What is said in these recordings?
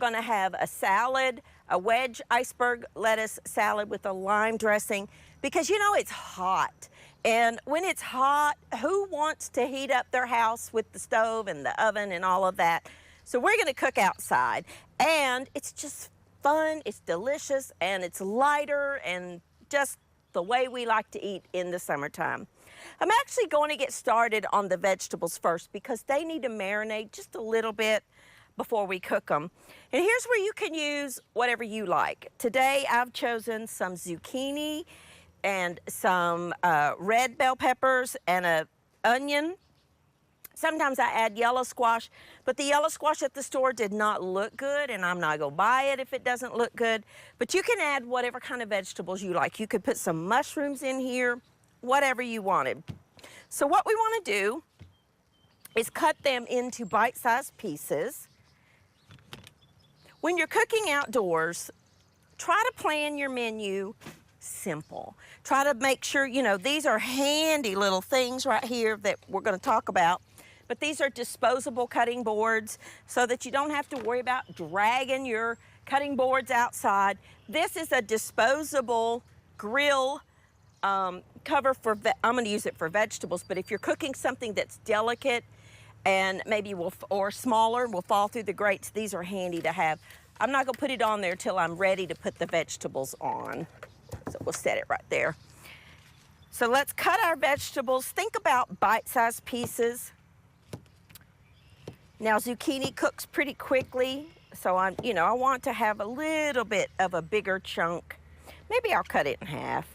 gonna have a salad, a wedge iceberg lettuce salad with a lime dressing, because you know it's hot. And when it's hot, who wants to heat up their house with the stove and the oven and all of that? So we're gonna cook outside, and it's just fun, it's delicious, and it's lighter, and just the way we like to eat in the summertime. I'm actually going to get started on the vegetables first because they need to marinate just a little bit before we cook them. And here's where you can use whatever you like. Today I've chosen some zucchini and some red bell peppers and an onion. Sometimes I add yellow squash, but the yellow squash at the store did not look good, and I'm not gonna buy it if it doesn't look good. But you can add whatever kind of vegetables you like. You could put some mushrooms in here, whatever you wanted. So what we wanna do is cut them into bite-sized pieces. When you're cooking outdoors, try to plan your menu simple. Try to make sure, you know, these are handy little things right here that we're gonna talk about. But these are disposable cutting boards so that you don't have to worry about dragging your cutting boards outside. This is a disposable grill cover for, I'm gonna use it for vegetables, but if you're cooking something that's delicate and maybe or smaller, will fall through the grates, these are handy to have. I'm not gonna put it on there till I'm ready to put the vegetables on. So we'll set it right there. So let's cut our vegetables. Think about bite-sized pieces. Now, zucchini cooks pretty quickly, so I want to have a little bit of a bigger chunk. Maybe I'll cut it in half.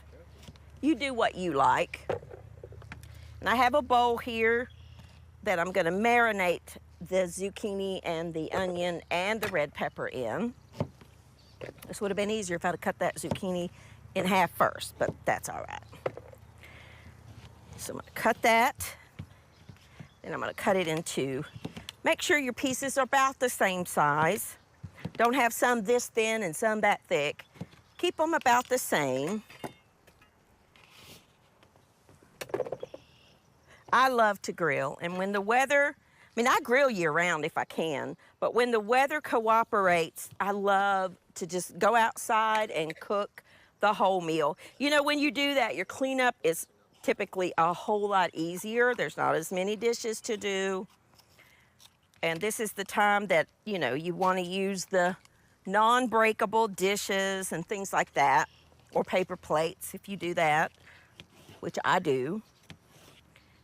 You do what you like. And I have a bowl here that I'm gonna marinate the zucchini and the onion and the red pepper in. This would have been easier if I'd have cut that zucchini in half first, but that's all right. So I'm gonna cut that, then I'm gonna cut it into, make sure your pieces are about the same size. Don't have some this thin and some that thick. Keep them about the same. I love to grill, and when the weather, I grill year round if I can, but when the weather cooperates, I love to just go outside and cook the whole meal. You know, when you do that, your cleanup is typically a whole lot easier. There's not as many dishes to do. And this is the time that, you know, you want to use the non-breakable dishes and things like that, or paper plates if you do that, which I do,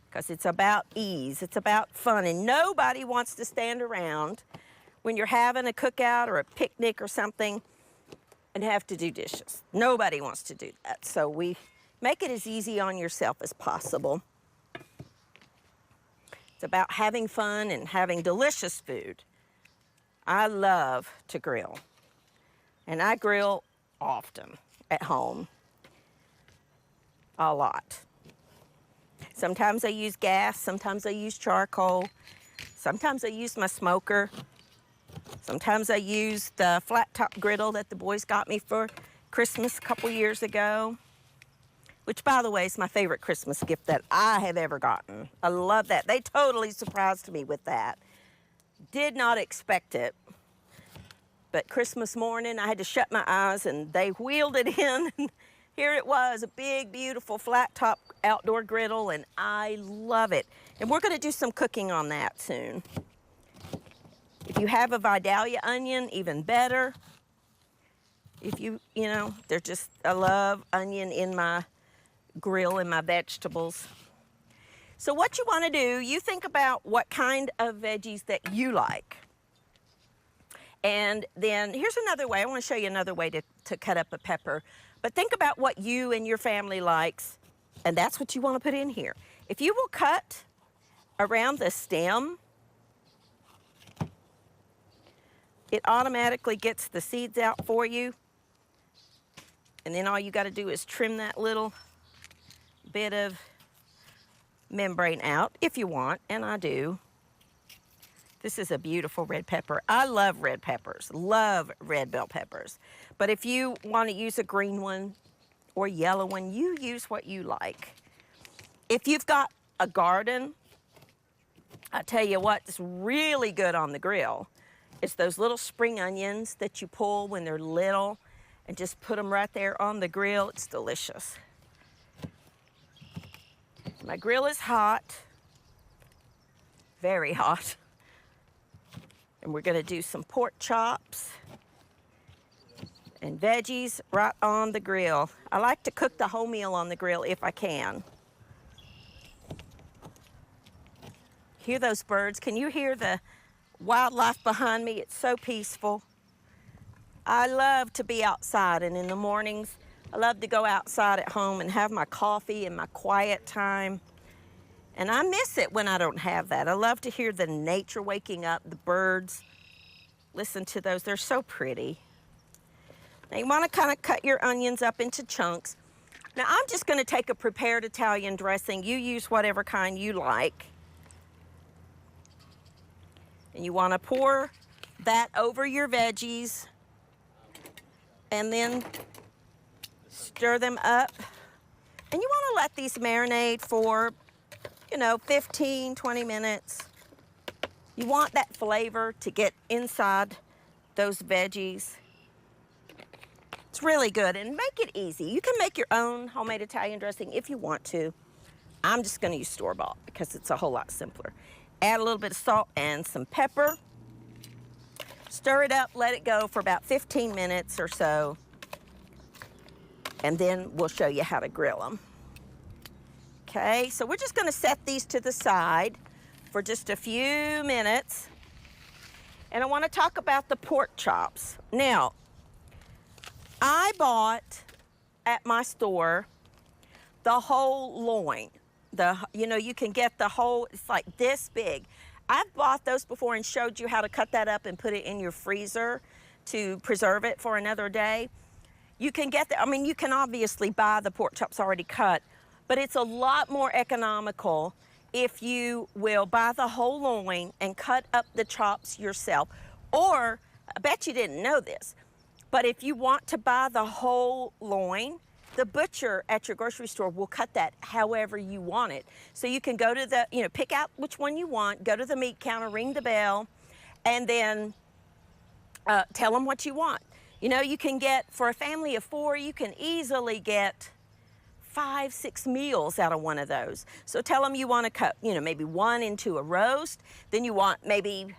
because it's about ease, it's about fun, and nobody wants to stand around when you're having a cookout or a picnic or something and have to do dishes. Nobody wants to do that, so we make it as easy on yourself as possible. It's about having fun and having delicious food. I love to grill, and I grill often at home, a lot. Sometimes I use gas, sometimes I use charcoal, sometimes I use my smoker, sometimes I use the flat top griddle that the boys got me for Christmas a couple years ago, which, by the way, is my favorite Christmas gift that I have ever gotten. I love that. They totally surprised me with that. Did not expect it. But Christmas morning, I had to shut my eyes, and they wheeled it in. And here it was, a big, beautiful, flat-top outdoor griddle, and I love it. And we're gonna do some cooking on that soon. If you have a Vidalia onion, even better. If you know, I love onion in my grill and my vegetables. So what you want to do, you think about what kind of veggies that you like. And then here's another way. I want to show you another way to cut up a pepper. But think about what you and your family likes, and that's what you want to put in here. If you will cut around the stem, it automatically gets the seeds out for you. And then all you got to do is trim that little bit of membrane out if you want, and I do. This is a beautiful red pepper. I love red peppers, love red bell peppers. But if you want to use a green one or yellow one, you use what you like. If you've got a garden, I tell you what's really good on the grill is those little spring onions that you pull when they're little and just put them right there on the grill. It's delicious. My grill is hot, very hot. And we're gonna do some pork chops and veggies right on the grill. I like to cook the whole meal on the grill if I can. Hear those birds? Can you hear the wildlife behind me? It's so peaceful. I love to be outside, and in the mornings, I love to go outside at home and have my coffee and my quiet time. And I miss it when I don't have that. I love to hear the nature waking up, the birds. Listen to those, they're so pretty. Now you wanna kinda cut your onions up into chunks. Now I'm just gonna take a prepared Italian dressing. You use whatever kind you like. And you wanna pour that over your veggies and then stir them up. And you wanna let these marinate for, 15, 20 minutes. You want that flavor to get inside those veggies. It's really good, and make it easy. You can make your own homemade Italian dressing if you want to. I'm just gonna use store-bought because it's a whole lot simpler. Add a little bit of salt and some pepper. Stir it up, let it go for about 15 minutes or so. And then we'll show you how to grill them. Okay, so we're just gonna set these to the side for just a few minutes. And I wanna talk about the pork chops. Now, I bought at my store the whole loin. You can get the whole, it's like this big. I've bought those before and showed you how to cut that up and put it in your freezer to preserve it for another day. You can get you can obviously buy the pork chops already cut, but it's a lot more economical if you will buy the whole loin and cut up the chops yourself. Or, I bet you didn't know this, but if you want to buy the whole loin, the butcher at your grocery store will cut that however you want it. So you can go to the, pick out which one you want, go to the meat counter, ring the bell, and then tell them what you want. You can get, for a family of 4, you can easily get 5, 6 meals out of one of those. So tell them you want to cut, maybe one into a roast, then you want maybe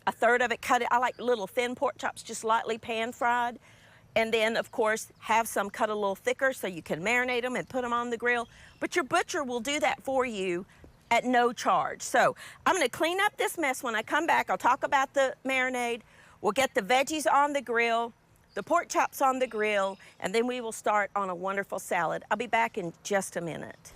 a third of it cut. I like little thin pork chops, just lightly pan fried. And then, of course, have some cut a little thicker so you can marinate them and put them on the grill. But your butcher will do that for you at no charge. So I'm gonna clean up this mess. When I come back, I'll talk about the marinade. We'll get the veggies on the grill, the pork chops on the grill, and then we will start on a wonderful salad. I'll be back in just a minute.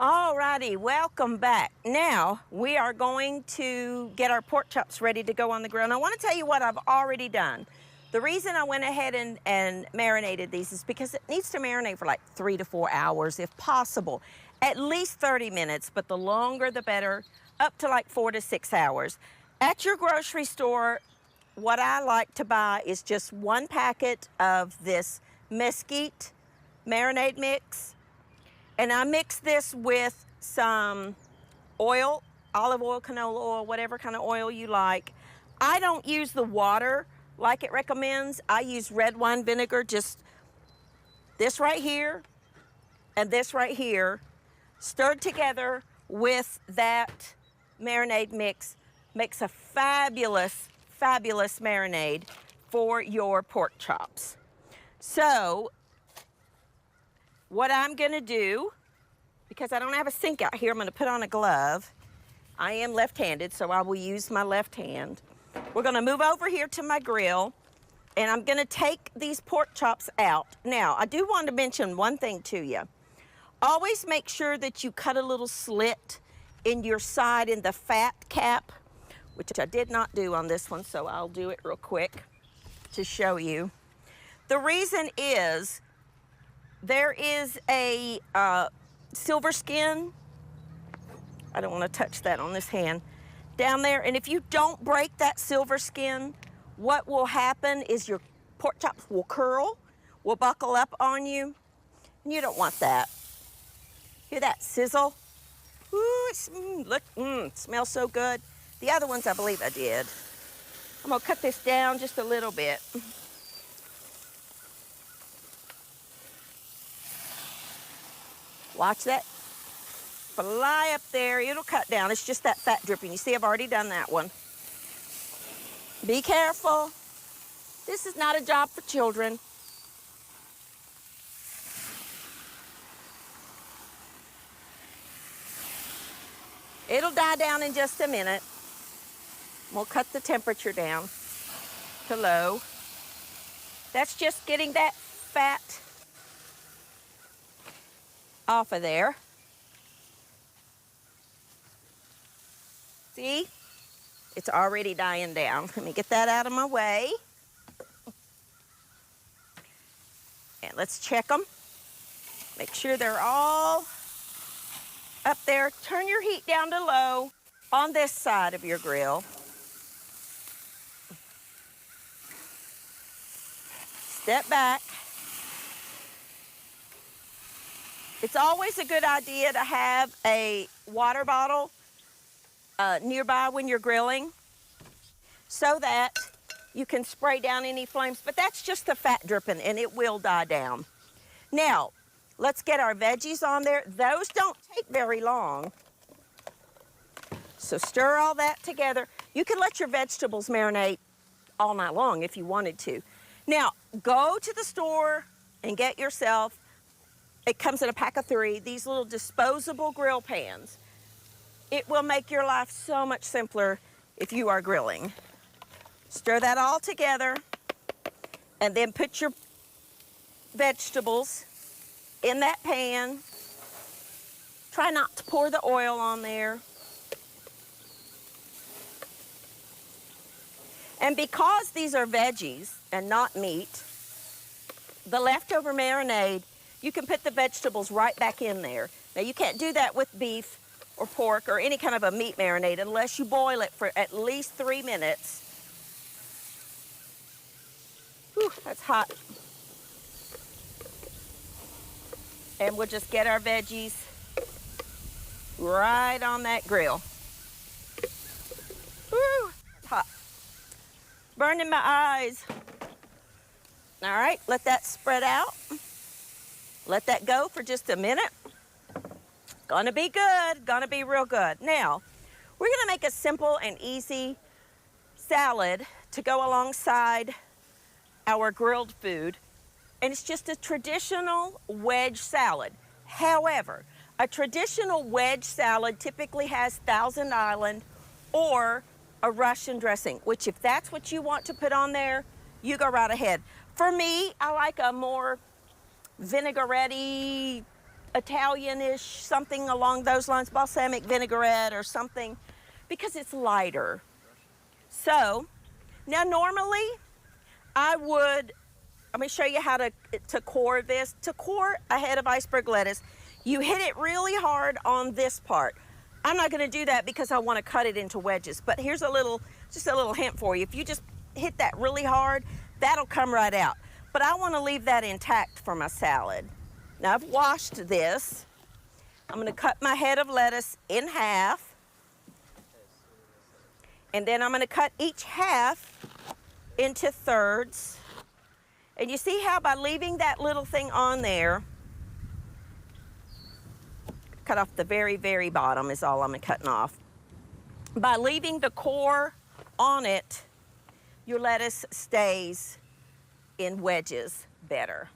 Alrighty, welcome back. Now, we are going to get our pork chops ready to go on the grill. And I want to tell you what I've already done. The reason I went ahead and marinated these is because it needs to marinate for like 3 to 4 hours if possible. At least 30 minutes, but the longer the better, up to like 4 to 6 hours. At your grocery store, what I like to buy is just 1 packet of this mesquite marinade mix. And I mix this with some oil, olive oil, canola oil, whatever kind of oil you like. I don't use the water like it recommends. I use red wine vinegar, just this right here and this right here, stirred together with that marinade mix, makes a fabulous, fabulous marinade for your pork chops. So, what I'm gonna do, because I don't have a sink out here, I'm gonna put on a glove. I am left-handed, so I will use my left hand. We're gonna move over here to my grill, and I'm gonna take these pork chops out. Now, I do want to mention one thing to you. Always make sure that you cut a little slit in your side in the fat cap, which I did not do on this one, so I'll do it real quick to show you. The reason is there is a silver skin. I don't want to touch that on this hand. Down there, and if you don't break that silver skin, what will happen is your pork chops will curl, will buckle up on you, and you don't want that. Hear that sizzle? Ooh, it smells so good. The other ones I believe I did. I'm gonna cut this down just a little bit. Watch that fly up there. It'll cut down. It's just that fat dripping. You see, I've already done that one. Be careful. This is not a job for children. It'll die down in just a minute. We'll cut the temperature down to low. That's just getting that fat off of there. See? It's already dying down. Let me get that out of my way. And let's check them. Make sure they're all up there. Turn your heat down to low on this side of your grill. Step back. It's always a good idea to have a water bottle nearby when you're grilling so that you can spray down any flames, but that's just the fat dripping and it will die down. Now, let's get our veggies on there. Those don't take very long. So stir all that together. You can let your vegetables marinate all night long if you wanted to. Now, go to the store and get yourself, it comes in a pack of 3, these little disposable grill pans. It will make your life so much simpler if you are grilling. Stir that all together and then put your vegetables in that pan. Try not to pour the oil on there. And because these are veggies and not meat, the leftover marinade, you can put the vegetables right back in there. Now, you can't do that with beef or pork or any kind of a meat marinade unless you boil it for at least 3 minutes. Whew, that's hot. And we'll just get our veggies right on that grill. Whew, it's hot. Burning my eyes. All right, let that spread out. Let that go for just a minute. Gonna be good, gonna be real good. Now, we're gonna make a simple and easy salad to go alongside our grilled food. And it's just a traditional wedge salad. However, a traditional wedge salad typically has Thousand Island or a Russian dressing, which if that's what you want to put on there, you go right ahead. For me, I like a more vinaigrette-y, Italian-ish, something along those lines, balsamic vinaigrette or something, because it's lighter. So, now normally, let me show you how to core this. To core a head of iceberg lettuce, you hit it really hard on this part. I'm not gonna do that because I wanna cut it into wedges, but here's just a little hint for you. If you just hit that really hard, that'll come right out. But I wanna leave that intact for my salad. Now I've washed this. I'm gonna cut my head of lettuce in half. And then I'm gonna cut each half into thirds. And you see how by leaving that little thing on there, cut off the very, very bottom is all I'm cutting off. By leaving the core on it, your lettuce stays in wedges better.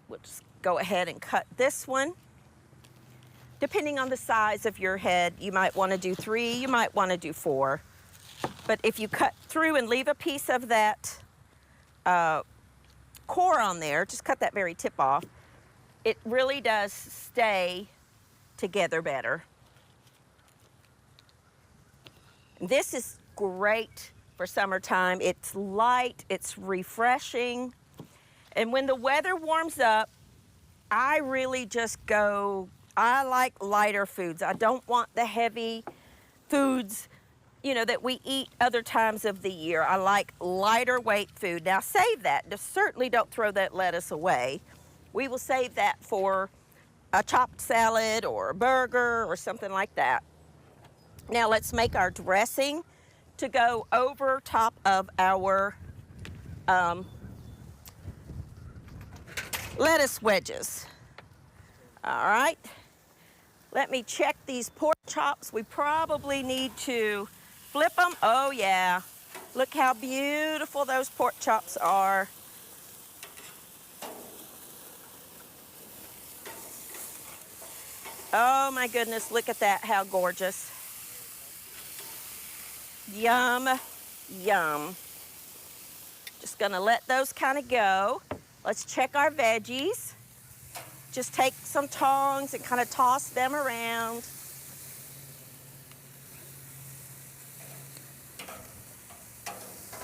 We'll just go ahead and cut this one. Depending on the size of your head, you might want to do 3, you might want to do 4. But if you cut through and leave a piece of that core on there, just cut that very tip off, it really does stay together better. This is great for summertime. It's light, it's refreshing. And when the weather warms up, I really just I like lighter foods. I don't want the heavy foods, you know, that we eat other times of the year. I like lighter weight food. Now save that. Just certainly don't throw that lettuce away. We will save that for a chopped salad or a burger or something like that. Now let's make our dressing to go over top of our lettuce wedges. All right, let me check these pork chops. We probably need to flip them. Oh yeah, look how beautiful those pork chops are. Oh my goodness, look at that, how gorgeous. Yum, yum. Just gonna let those kind of go. Let's check our veggies. Just take some tongs and kind of toss them around.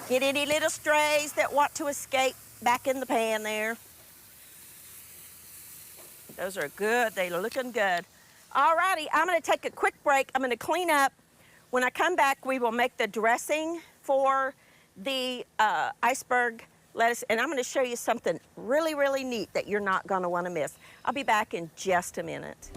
Get any little strays that want to escape back in the pan there. Those are good, they're looking good. All righty, I'm gonna take a quick break. I'm gonna clean up. When I come back, we will make the dressing for the iceberg lettuce, and I'm gonna show you something really, really neat that you're not gonna wanna miss. I'll be back in just a minute.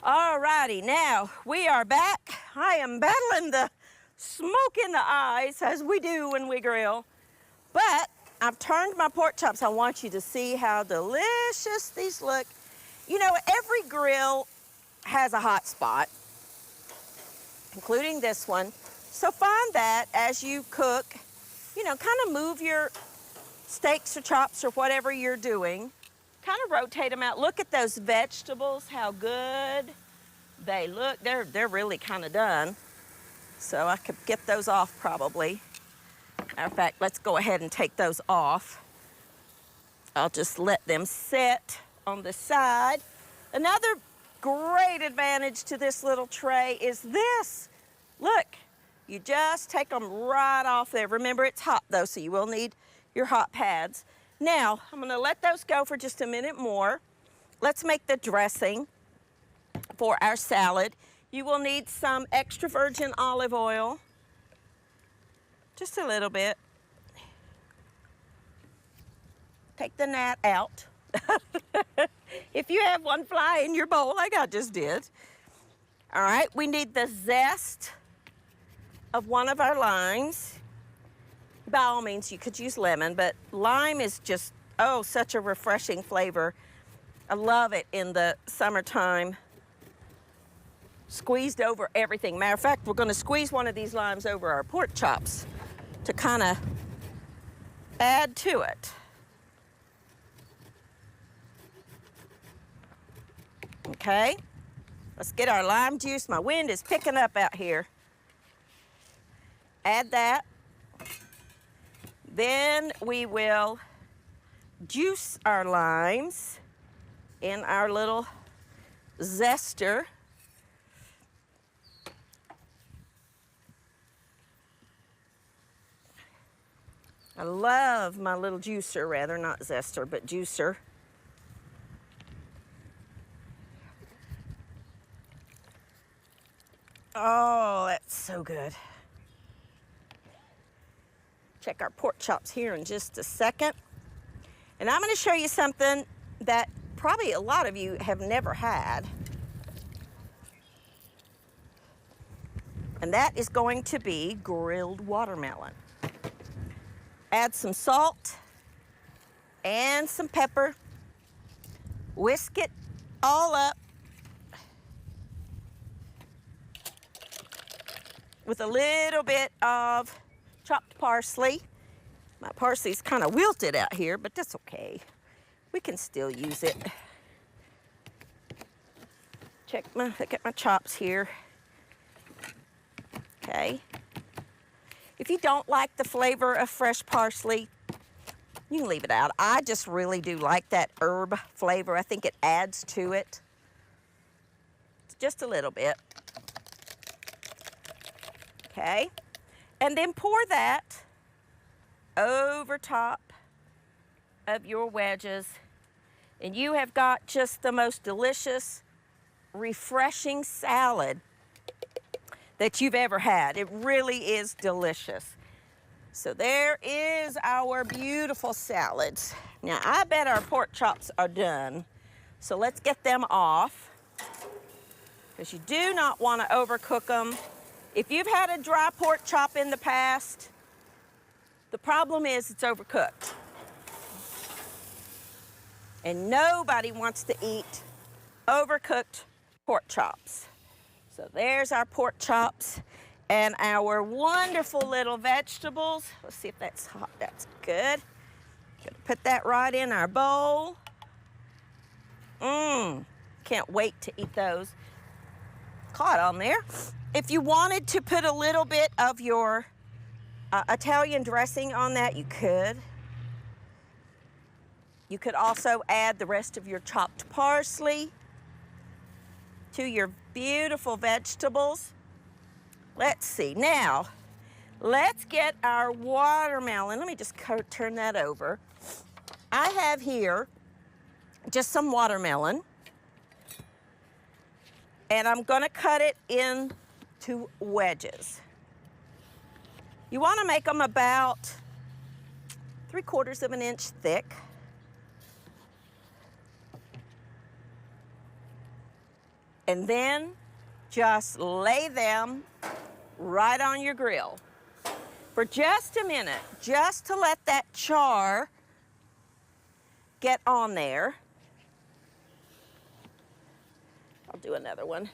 Alrighty, now we are back. I am battling the smoke in the eyes as we do when we grill. But I've turned my pork chops. I want you to see how delicious these look. You know, every grill has a hot spot, including this one. So find that as you cook, you know, kind of move your steaks or chops or whatever you're doing. Kind of rotate them out. Look at those vegetables, how good they look. They're really kind of done. So I could get those off probably. Matter of fact, let's go ahead and take those off. I'll just let them sit on the side. Another great advantage to this little tray is this. Look, you just take them right off there. Remember, it's hot though, so you will need your hot pads. Now, I'm gonna let those go for just a minute more. Let's make the dressing for our salad. You will need some extra virgin olive oil, just a little bit. Take the gnat out. If you have one fly in your bowl, like I just did. All right, we need the zest of one of our limes. By all means, you could use lemon, but lime is just, oh, such a refreshing flavor. I love it in the summertime. Squeezed over everything. Matter of fact, we're gonna squeeze one of these limes over our pork chops to kind of add to it. Okay, let's get our lime juice. My wind is picking up out here. Add that. Then we will juice our limes in our little zester. I love my little juicer, rather, not zester, but juicer. Oh, that's so good. Check our pork chops here in just a second. And I'm going to show you something that probably a lot of you have never had. And that is going to be grilled watermelon. Add some salt and some pepper. Whisk it all up with a little bit of chopped parsley. My parsley's kind of wilted out here, but that's okay. We can still use it. Look at my chops here. Okay. If you don't like the flavor of fresh parsley, you can leave it out. I just really do like that herb flavor. I think it adds to it. Just a little bit. Okay. And then pour that over top of your wedges. And you have got just the most delicious, refreshing salad that you've ever had. It really is delicious. So there is our beautiful salads. Now, I bet our pork chops are done. So let's get them off, because you do not want to overcook them. If you've had a dry pork chop in the past, the problem is it's overcooked. And nobody wants to eat overcooked pork chops. So there's our pork chops and our wonderful little vegetables. Let's see if that's hot. That's good. Gonna put that right in our bowl. Can't wait to eat those. Caught on there. If you wanted to put a little bit of your Italian dressing on that, you could. You could also add the rest of your chopped parsley to your beautiful vegetables. Let's see. Now, let's get our watermelon. Let me just turn that over. I have here just some watermelon, and I'm going to cut it into wedges. You want to make them about 3/4 of an inch thick. And then just lay them right on your grill for just a minute, just to let that char get on there. I'll do another one.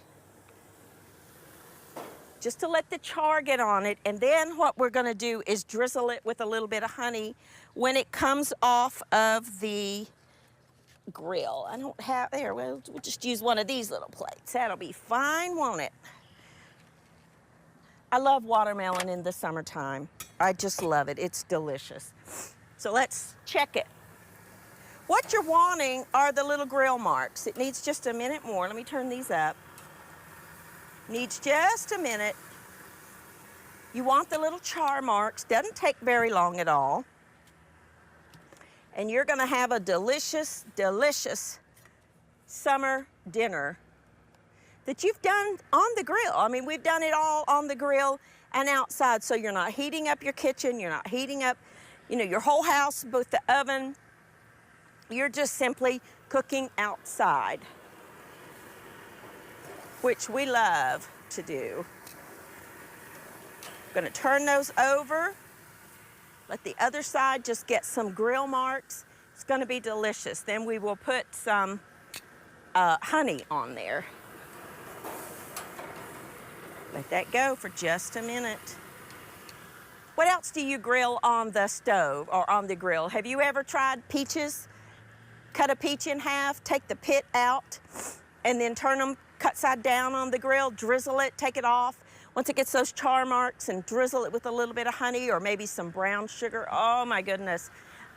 Just to let the char get on it, and then what we're gonna do is drizzle it with a little bit of honey when it comes off of the grill. I don't have, there, we'll just use one of these little plates. That'll be fine, won't it? I love watermelon in the summertime. I just love it. It's delicious. So let's check it. What you're wanting are the little grill marks. It needs just a minute more. Let me turn these up. Needs just a minute. You want the little char marks. Doesn't take very long at all. And you're gonna have a delicious, delicious summer dinner that you've done on the grill. I mean, we've done it all on the grill and outside, so you're not heating up your kitchen, you're not heating up, you know, your whole house, both the oven. You're just simply cooking outside, which we love to do. I'm gonna turn those over. Let the other side just get some grill marks. It's gonna be delicious. Then we will put some honey on there. Let that go for just a minute. What else do you grill on the stove or on the grill? Have you ever tried peaches? Cut a peach in half, take the pit out, and then turn them cut side down on the grill, drizzle it, take it off. Once it gets those char marks, and drizzle it with a little bit of honey or maybe some brown sugar. Oh my goodness.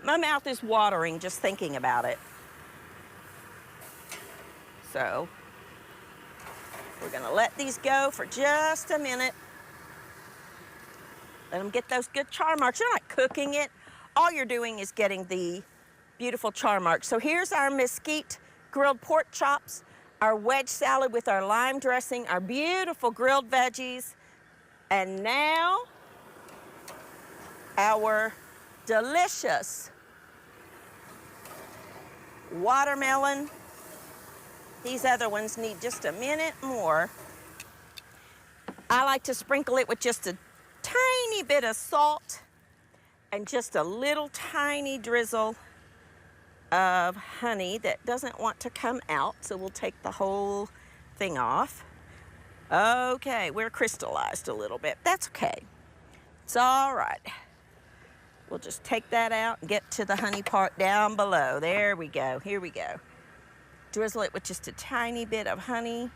My mouth is watering just thinking about it. So, we're gonna let these go for just a minute. Let them get those good char marks. You're not cooking it. All you're doing is getting the beautiful char marks. So here's our mesquite grilled pork chops. our wedge salad with our lime dressing, our beautiful grilled veggies, and now our delicious watermelon. These other ones need just a minute more. I like to sprinkle it with just a tiny bit of salt and just a little tiny drizzle of honey that doesn't want to come out, so we'll take the whole thing off. Okay, we're crystallized a little bit. That's okay. It's all right. We'll just take that out and get to the honey part down below. There we go. Here we go. Drizzle it with just a tiny bit of honey.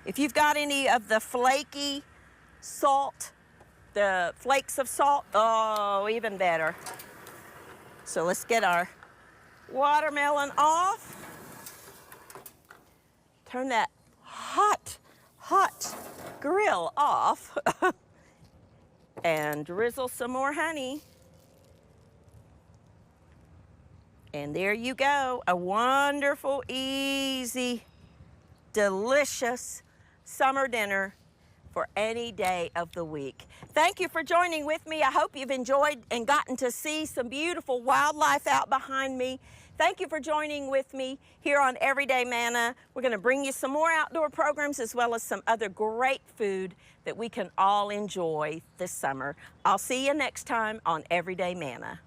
If you've got any of the flaky salt, the flakes of salt, oh, even better. So let's get our watermelon off. Turn that hot grill off and drizzle some more honey. And there you go, a wonderful, easy, delicious summer dinner for any day of the week. Thank you for joining with me. I hope you've enjoyed and gotten to see some beautiful wildlife out behind me. Thank you for joining with me here on Everyday Manna. We're going to bring you some more outdoor programs as well as some other great food that we can all enjoy this summer. I'll see you next time on Everyday Manna.